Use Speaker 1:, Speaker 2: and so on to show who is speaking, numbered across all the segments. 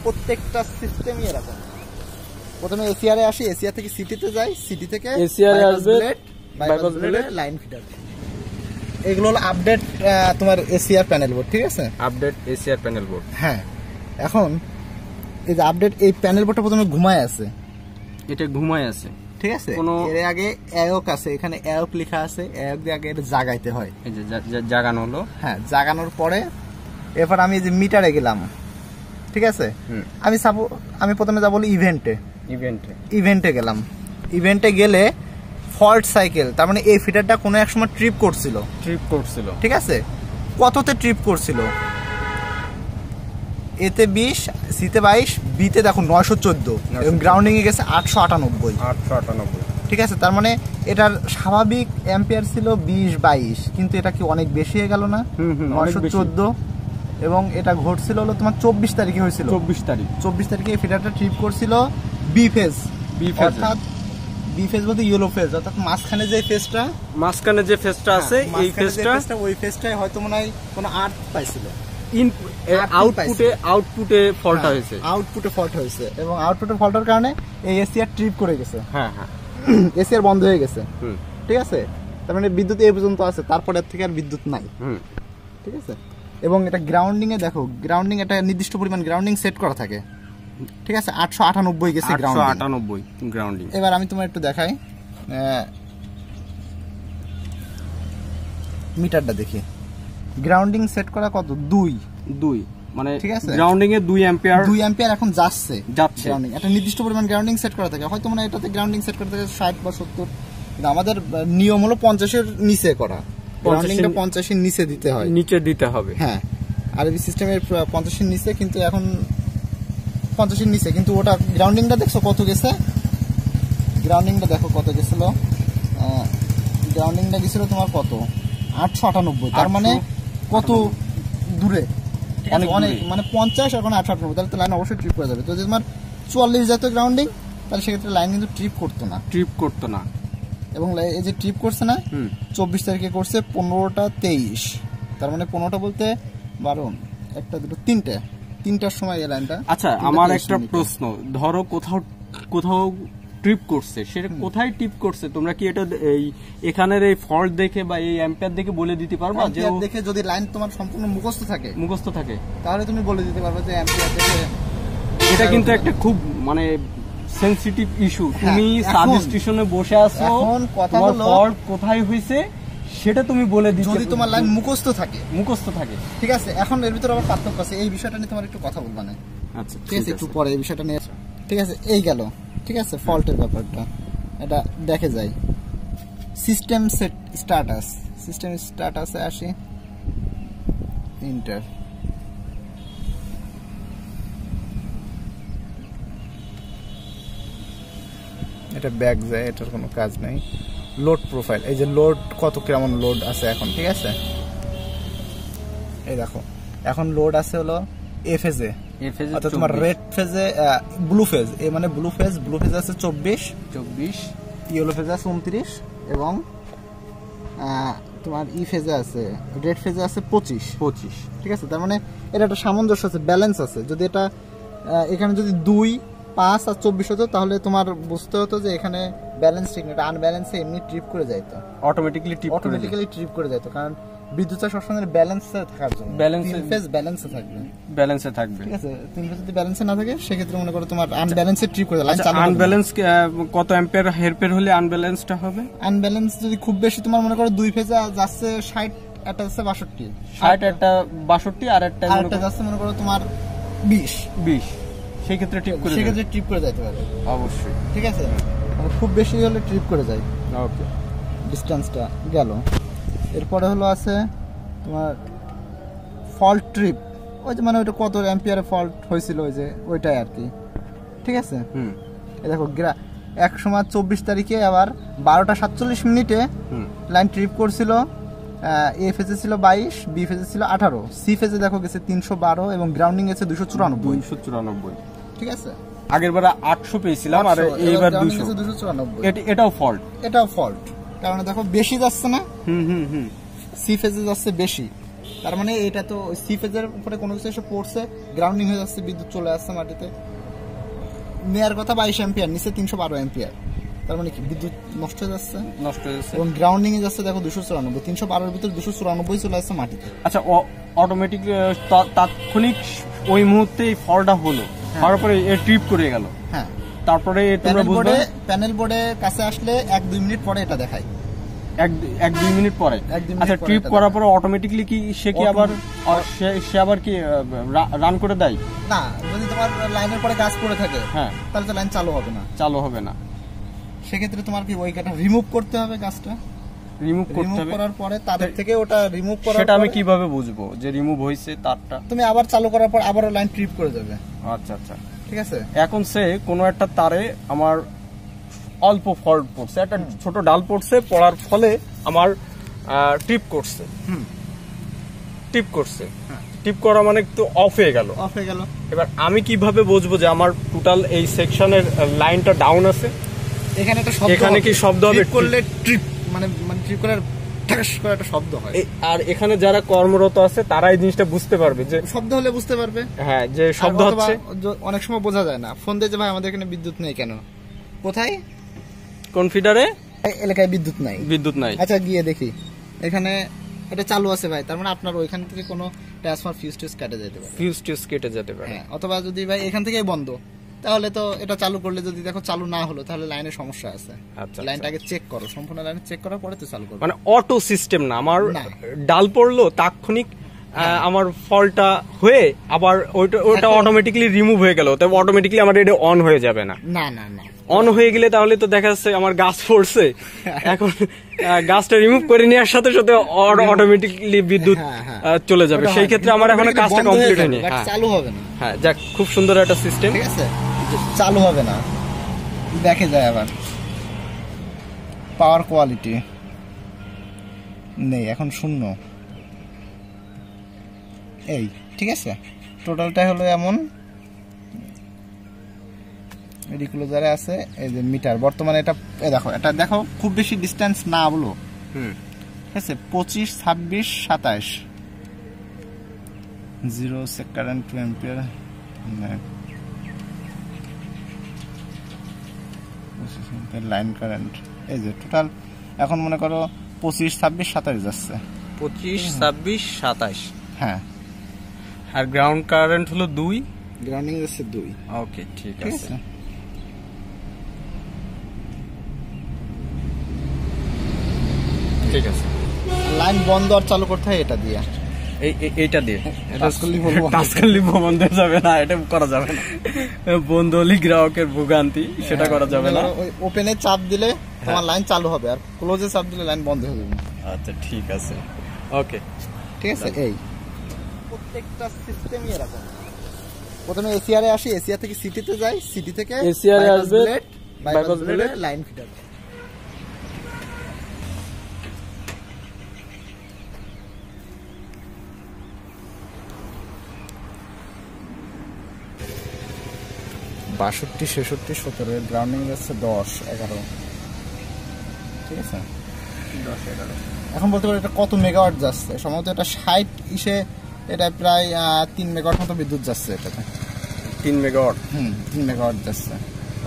Speaker 1: প্রত্যেকটা সিস্টেমই এরকম। প্রথমে এসিআর এ আসি, এসিআর থেকে সিটিতে যাই, সিটি থেকে
Speaker 2: এসিআর এ আসবে
Speaker 1: বাইপাস ব্লেড লাইন ফিডার। এগুলো হলো আপডেট তোমার এসিআর প্যানেল বোর্ড, ঠিক আছে?
Speaker 2: Update ACR panel board.
Speaker 1: হ্যাঁ, এখন এই যে আপডেট এই প্যানেল বোর্ডটা প্রথমে ঘুমায় আছে,
Speaker 2: এটা ঘুমায় আছে,
Speaker 1: ঠিক আছে? এর আগে অ্যাওক আছে, এখানে অ্যাওক লেখা আছে, অ্যাওক দিয়ে আগে এটা জাগাইতে হয়।
Speaker 2: এই যে জাগানো হলো,
Speaker 1: হ্যাঁ, জাগানোর পরে এরপর আমি যে মিটারে গেলাম, ঠিক আছে? আমি প্রথমে যাব ইভেন্টে গেলাম। ইভেন্টে গেলে ফল্ট সাইকেল, তার মানে এই ফিডারটা কোনো এক সময় ট্রিপ করছিল, ঠিক আছে? কততে ট্রিপ করছিল? এতে 20, সিতে 22, বিতে দেখো 914 এবং গ্রাউন্ডিং এ গেছে 898, ঠিক আছে? তার মানে এটার স্বাভাবিক অ্যাম্পিয়ার ছিল 20-22, কিন্তু এটা কি অনেক বেশি হয়ে গেল না? 914। এবং এটা ঘটছিল হলো তোমার 24 তারিখে হয়েছিল। 24 তারিখে এই ফিডারটা ট্রিপ করছিল বি ফেজ, অর্থাৎ বি ফেজ বলতে ইয়েলো ফেজ, অর্থাৎ মাঝখানে যে ফেজটা আছে, এই ফেজটা, ওই ফেজটাই হয়তো মনে হয় কোনো আর্থ পাইছিল,
Speaker 2: আউটপুটে ফল্ট হয়েছে,
Speaker 1: এবং আউটপুটে ফল্টের কারণে এই এসিআর ট্রিপ করে গেছে। হ্যাঁ, এসিআর বন্ধ হয়ে গেছে, ঠিক আছে? তার মানে বিদ্যুৎ এই পর্যন্ত আছে, তারপরে থেকে আর বিদ্যুৎ নাই, ঠিক আছে? এবং এটা গ্রাউন্ডিং এ দেখো, গ্রাউন্ডিং একটা নির্দিষ্ট পরিমাণ গ্রাউন্ডিং সেট করা থাকে, ঠিক আছে? 898 গেছে গ্রাউন্ডিং। এবার আমি তোমার একটু দেখাই, মিটারটা দেখি। গ্রাউন্ডিং সেট করা কত? 2,
Speaker 2: মানে
Speaker 1: ঠিক আছে?
Speaker 2: গ্রাউন্ডিং এ 2 অ্যাম্পিয়ার
Speaker 1: এখন যাচ্ছে গ্রাউন্ডিং। একটা নির্দিষ্ট পরিমাণ গ্রাউন্ডিং সেট করা থাকে, হয়তো মানে এটাতে গ্রাউন্ডিং সেট করা থাকে 60 বা 70, কিন্তু আমাদের নিয়ম হলো 50 এর নিচে করা। গ্রাউন্ডিংটা 50 এর নিচে দিতে হবে, হ্যাঁ। আর এই সিস্টেমের 50 এর নিচে, কিন্তু এখন 50 এর নিচে, কিন্তু ওটা গ্রাউন্ডিংটা দেখছো কত গেছে? গ্রাউন্ডিংটা দেখো কত গেছিল। গ্রাউন্ডিংটা গেছিল তোমার কত? 898। তার মানে কত দূরে? অনেক, মানে 50 এখন 898, তাহলে তো লাইন অবশ্যই ট্রিপ করে যাবে। তো যদি তোমার 44 যেত গ্রাউন্ডিং, তাহলে সেক্ষেত্রে লাইন কিন্তু ট্রিপ করতো না। এবং এই যে ট্রিপ করছে না, 24 তারিখে করছে 15টা 23, তার মানে 15টা বলতে 12, 1, 2, 3টার সময় এই লাইনটা।
Speaker 2: আচ্ছা, আমার একটা প্রশ্ন, ধরো কোথাও ট্রিপ করছে, সেটা কোথায় ট্রিপ করছে? তোমরা কি এটা এই এখানের এই ফল্ট দেখে বা এই অ্যাম্পিয়ার দেখে বলে দিতে পারবা? যে
Speaker 1: দেখে যদি লাইন তোমার সম্পূর্ণ মুখস্থ থাকে, তাহলে তুমি বলে দিতে পারবে যে অ্যাম্পিয়ার দেখে।
Speaker 2: এটা কিন্তু একটা খুব মানে সেনসিটিভ ইস্যু। তুমি সাব স্টেশনে বসে আছো,
Speaker 1: এখন কথা হলো
Speaker 2: ফল্ট কোথায় হয়েছে সেটা তুমি বলে দিতে,
Speaker 1: যদি তোমার লাইন মুখস্থ থাকে, ঠিক আছে? এখন এর ভিতরে আবার পার্থক্য আছে, এই বিষয়টা নিয়ে তোমার একটু কথা বলবা না?
Speaker 2: আচ্ছা,
Speaker 1: ঠিক আছে, একটু পরে এই বিষয়টা নিয়ে, ঠিক আছে? এই গেল, ঠিক আছে, ফল্টের ব্যাপারটা। এটা দেখে যাই সিস্টেম স্ট্যাটাসে আসি, ইন্টার। এটা ব্যাক যায়, এটার কোনো কাজ নাই। লোড প্রোফাইল, এই যে লোড কত কেমন লোড আছে এখন, ঠিক আছে? এই দেখো, এখন লোড আছে হলো এ ফেজে, অর্থাৎ তোমার রেড ফেজে, ব্লু ফেজ, এই মানে ব্লু ফেজ আছে 24, ইয়েলো ফেজে আছে 29, এবং তোমার ই ফেজে আছে, রেড ফেজে আছে 25, ঠিক আছে? তার মানে এটা একটা সামঞ্জস্য আছে, ব্যালেন্স আছে। যদি এটা এখানে যদি 2, 5 আর 24 হতো, তাহলে তোমার বুঝতে হতো যে এখানে ব্যালেন্স ঠিক না, এটা আনব্যালেন্সে এমনি ট্রিপ করে যাইতো,
Speaker 2: অটোমেটিক্যালি
Speaker 1: ট্রিপ করে যাইতো। কারণ বিদ্যুৎটা সবসময় ব্যালেন্সে থাকার জন্য, ব্যালেন্সে থাকবে, ঠিক আছে? 3 ফেজ যদি ব্যালেন্সে না থাকে, সেক্ষেত্রে মনে করো তোমার আনব্যালেন্সে ট্রিপ করে লাইন চালু।
Speaker 2: আনব্যালেন্স কত অ্যাম্পিয়ার হেরফের হলে আনব্যালেন্সটা হবে?
Speaker 1: আনব্যালেন্স যদি খুব বেশি তোমার মনে করো 2 ফেজে যাচ্ছে 60, একটা যাচ্ছে 62,
Speaker 2: একটা 62, আর একটা
Speaker 1: যাচ্ছে মনে করো তোমার 20,
Speaker 2: সেক্ষেত্রে
Speaker 1: ট্রিপ করে যাইতে পারে
Speaker 2: অবশ্যই,
Speaker 1: ঠিক আছে? খুব বেশি হলে ট্রিপ করে যায়।
Speaker 2: ওকে,
Speaker 1: ডিসটেন্সটা গেল। এরপরে হলো আছে তোমার ফল্ট ট্রিপ, ওই যে মানে ওইটা কত অ্যাম্পিয়ারে ফল্ট হয়েছিল, ওই যে ওইটাই আর কি, ঠিক আছে? এই দেখো, এক সময় 24 তারিখে আবার 12টা 47 মিনিটে লাইন ট্রিপ করছিল। এ ফেজে ছিল 22, বি ফেজে ছিল 18, সি ফেজে দেখো গেছে 312, এবং গ্রাউন্ডিং গেছে 294, ঠিক আছে?
Speaker 2: আগের বার 800 পেয়েছিলাম, আর এইবার 294। এটাও ফল্ট,
Speaker 1: কারণ দেখো বেশি যাচ্ছে না, সি ফেজে যাচ্ছে বেশি, তার মানে এটা তো সি ফেজের উপরে কোনো কিছু এসে পড়ছে, গ্রাউন্ডিং হয়ে যাচ্ছে, বিদ্যুৎ চলে আসছে মাটিতে। নেয়ার কথা 22 অ্যাম্পিয়ার, নিচে 312 অ্যাম্পিয়ার, তার মানে কি বিদ্যুৎ নষ্ট হয়ে যাচ্ছে, এবং গ্রাউন্ডিং এ যাচ্ছে দেখো 294, 312 এর ভিতরে 294 চলে আসছে মাটিতে।
Speaker 2: আচ্ছা, অটোমেটিক তাৎক্ষণিক ওই মুহূর্তে ফলটা হলো, হওয়ার পরে ট্রিপ করে গেল। হ্যাঁ, তারপরে
Speaker 1: প্যানেল বোর্ডের কাছে আসলে 1-2 মিনিট পরে এটা দেখায়,
Speaker 2: 1-2 মিনিট পরে। আচ্ছা, ট্রিপ করার পরে অটোমেটিকলি কি সে কি আবার সে আবার কি রান করে দেয়?
Speaker 1: না, যদি তোমার লাইনের পরে গাছ পড়ে থাকে, হ্যাঁ, তাহলে তো লাইন চালু হবে না। সেক্ষেত্রে তোমার কি ওই কাটা রিমুভ করতে হবে, গাছটা রিমুভ করার পরে তাদের থেকে ওটা রিমুভ করার,
Speaker 2: সেটা আমি কিভাবে বুঝবো যে রিমুভ হয়েছে তারটা?
Speaker 1: তুমি আবার চালু করার পর আবারও লাইন ট্রিপ করে যাবে।
Speaker 2: আচ্ছা আচ্ছা,
Speaker 1: ঠিক আছে।
Speaker 2: এখন সে কোনো একটা তারে আমার অল্প ফল্ট পড়ছে, একটা ছোট ডাল পড়ছে, পড়ার ফলে আমার ট্রিপ করছে, টিপ করা মানে তো অফ হয়ে গেল। এবার আমি কিভাবে বুঝবো যে আমার টোটাল এই সেকশনের লাইনটা ডাউন আছে? এখানে কি শব্দ হবে?
Speaker 1: করলে ট্রিপ মানে ট্রিপ করে ঠাস করে একটা শব্দ হয়।
Speaker 2: আর এখানে যারা কর্মরত আছে তারা এই জিনিসটা বুঝতে পারবে, যে
Speaker 1: শব্দ হলে বুঝতে পারবে,
Speaker 2: হ্যাঁ, যে শব্দ হচ্ছে।
Speaker 1: অনেক সময় বোঝা যায় না, ফোন দিয়ে যে ভাই আমাদের এখানে বিদ্যুৎ নেই, কেন, কোথায়,
Speaker 2: কোন ফিডারে
Speaker 1: এলাকায় বিদ্যুৎ নাই। আচ্ছা, গিয়ে দেখি এখানে এটা চালু আছে ভাই, তার মানে আপনার ওইখান থেকে কোনো ট্রান্সফার ফিউজ কেটে যেতে পারে, হ্যাঁ। অথবা যদি ভাই এখান থেকেই বন্ধ, তাহলে তো এটা চালু করলে যদি দেখো চালু না হলো, তাহলে লাইনের সমস্যা আছে। আচ্ছা, লাইনটা আগে চেক করো, সম্পূর্ণ লাইন চেক করার পরে তো চালু করো।
Speaker 2: মানে অটো সিস্টেম না, আমার ডাল পড়লো তাৎক্ষণিক আমার ফলটা হয়ে আবার ওটা অটোমেটিক্যালি রিমুভ হয়ে গেল, তবে অটোমেটিক্যালি আমার এটা অন হয়ে যাবে না। অন হয়ে গেলে তাহলে তো দেখা যাচ্ছে আমার গাছ পড়ছে, এখন গাছটা রিমুভ করে নেওয়ার সাথে সাথে অটোমেটিক্যালি বিদ্যুৎ চলে যাবে। সেই ক্ষেত্রে আমার এখন কাজটা কমপ্লিট হয়নি,
Speaker 1: চালু হবে না।
Speaker 2: হ্যাঁ, যাক, খুব সুন্দর একটা সিস্টেম।
Speaker 1: ঠিক আছে, চালু হবে না, দেখে যায়। আবার পাওয়ার কোয়ালিটি নেই, এখন 0। এই ঠিক আছে, টোটালটা হলো এমন। রিক্লোজারে আছে এই যে মিটার, বর্তমানে এটা এটা দেখো খুব বেশি ডিস্টেন্স না বলো, ঠিক আছে, 25, 26, 27 0 কারেন্ট 2 অ্যাম্পিয়ার, লাইন কারেন্ট এই যে টোটাল এখন মনে করো 25, 26, 27 যাচ্ছে,
Speaker 2: 25, 26, 27।
Speaker 1: হ্যাঁ,
Speaker 2: আর গ্রাউন্ড কারেন্ট হলো 2,
Speaker 1: গ্রাউন্ডিং যাচ্ছে 2।
Speaker 2: ওকে, ঠিক আছে। ঠিক আছে,
Speaker 1: লাইন বন্ধ আর চালু করতে হয় এটা দিয়ে,
Speaker 2: এইটা দিয়ে। টাচ করলে বন্ধ যাবে না, এটা করা যাবে না, বন্ধ হলে গ্রাহকের ভোগান্তি, সেটা করা যাবে না।
Speaker 1: ওপেনে চাপ দিলে তোমার লাইন চালু হবে, আর ক্লোজে চাপ দিলে লাইন বন্ধ হয়ে যাবে।
Speaker 2: আচ্ছা, ঠিক আছে, ওকে,
Speaker 1: ঠিক আছে। এই প্রত্যেকটা সিস্টেমই এরকম, প্রথমে এসিআর এ আসি, এসিআর থেকে সিটিতে যাই, সিটি থেকে
Speaker 2: এসিআর এ আসবে
Speaker 1: বাইপাস ব্লেড, লাইন ফিডার। বাষট্টি, 66, 17 গ্রাউন্ডিং যাচ্ছে 10, 11, ঠিক আছে, 10, 11। এখন বলতে পারো এটা কত মেগাওয়াট যাচ্ছে, সম্ভবত এটা 60 ইসে এটা প্রায় 3 মেগাওয়াট মতো বিদ্যুৎ যাচ্ছে এটাতে।
Speaker 2: 3 মেগাওয়াট?
Speaker 1: 3 মেগাওয়াট যাচ্ছে।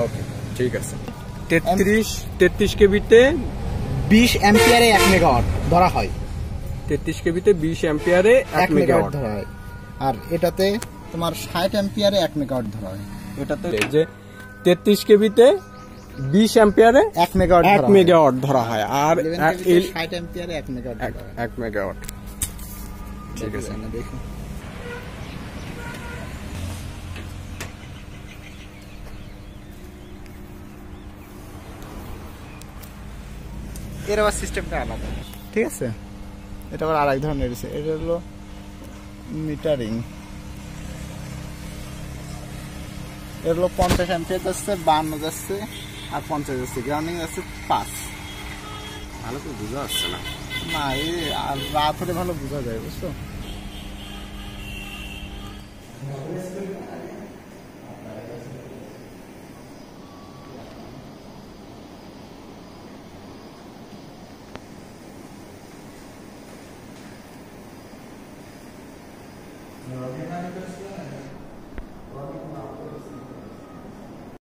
Speaker 2: ওকে, ঠিক আছে। 33 কেবিতে
Speaker 1: 20 অ্যাম্পিয়ারে 1 মেগাওয়াট ধরা হয়।
Speaker 2: 33 কেবিতে 20 অ্যাম্পিয়ারে 1 মেগাওয়াট
Speaker 1: ধরা হয়, আর এটাতে তোমার 60 অ্যাম্পিয়ারে 1 মেগাওয়াট ধরা হয়।
Speaker 2: এটাতে যে 33 কেবিতে 20 অ্যাম্পিয়ারে 1 মেগাওয়াট ধরা হয়, আর
Speaker 1: 60 অ্যাম্পিয়ারে 1 মেগাওয়াট
Speaker 2: 1 মেগাওয়াট। ঠিক আছে,
Speaker 1: না দেখো এর আবার সিস্টেমটা আলাদা, ঠিক আছে। এটা আবার আরেক ধরনের, এটা হলো মিটারিং। এর হলো 50 অ্যাম্পিয়ার যাচ্ছে, 52 যাচ্ছে, আর 50 যাচ্ছে, গ্রাউন্ডিং যাচ্ছে 5।
Speaker 2: ভালো করে বোঝা যাচ্ছে না,
Speaker 1: এই আর রাত হলে ভালো বোঝা যায়, বুঝছো।